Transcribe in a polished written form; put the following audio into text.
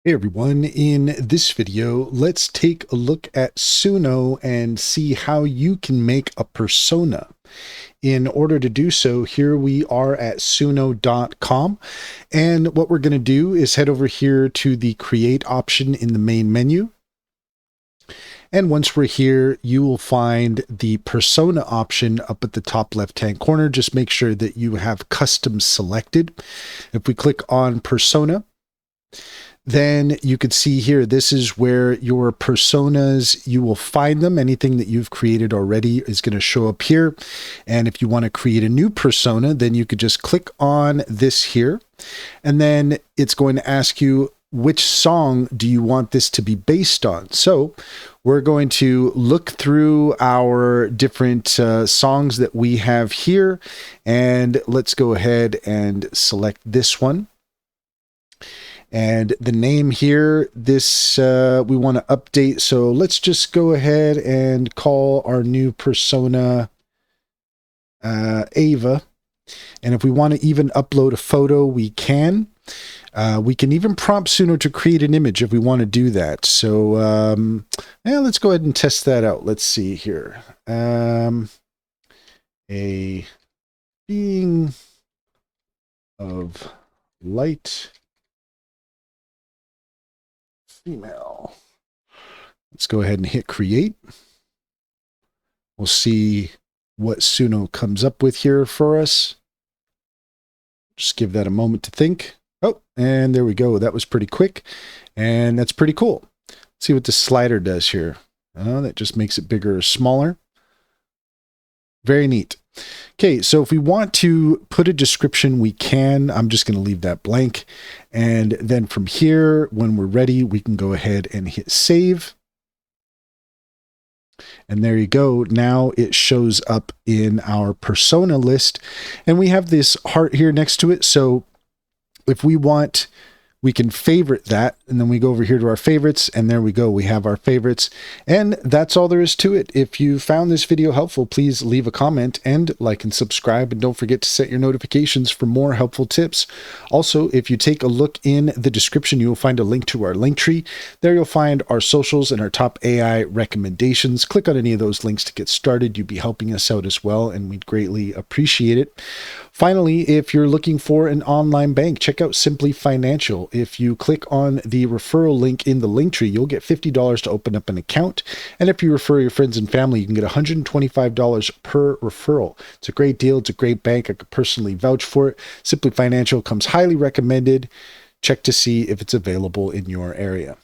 Hey everyone, in this video, let's take a look at Suno and see how you can make a persona. In order to do so, here we are at suno.com, and what we're going to do is head over here to the create option in the main menu. And once we're here, you will find the persona option up at the top left-hand corner. Just make sure that you have custom selected. If we click on persona, then you could see here, this is where your personas, you will find them. Anything that you've created already is going to show up here. And if you want to create a new persona, then you could just click on this here. And then it's going to ask you, which song do you want this to be based on? So we're going to look through our different songs that we have here. And let's go ahead and select this one. And the name here, this we want to update. So let's just go ahead and call our new persona Ava. And if we want to even upload a photo, we can. We can even prompt Suno to create an image if we want to do that. So let's go ahead and test that out. Let's see here. A being of light female. Let's go ahead and hit create. We'll see what Suno comes up with here for us. Just give that a moment to think. Oh, and there we go. That was pretty quick. And that's pretty cool. Let's see what the slider does here. That just makes it bigger or smaller. Very neat. Okay, so if we want to put a description, we can. I'm just going to leave that blank. And then from here, when we're ready, we can go ahead and hit save. And there you go. Now it shows up in our persona list. And we have this heart here next to it. So if we want, we can favorite that, and then we go over here to our favorites, and there we go. We have our favorites, and that's all there is to it. If you found this video helpful, please leave a comment and like and subscribe, and don't forget to set your notifications for more helpful tips. Also, if you take a look in the description, you will find a link to our link tree. There you'll find our socials and our top AI recommendations. Click on any of those links to get started. You'd be helping us out as well, and we'd greatly appreciate it. Finally, if you're looking for an online bank, check out Simply Financial. If you click on the referral link in the link tree, you'll get $50 to open up an account. And if you refer your friends and family, you can get $125 per referral. It's a great deal. It's a great bank. I could personally vouch for it. Simply Financial comes highly recommended. Check to see if it's available in your area.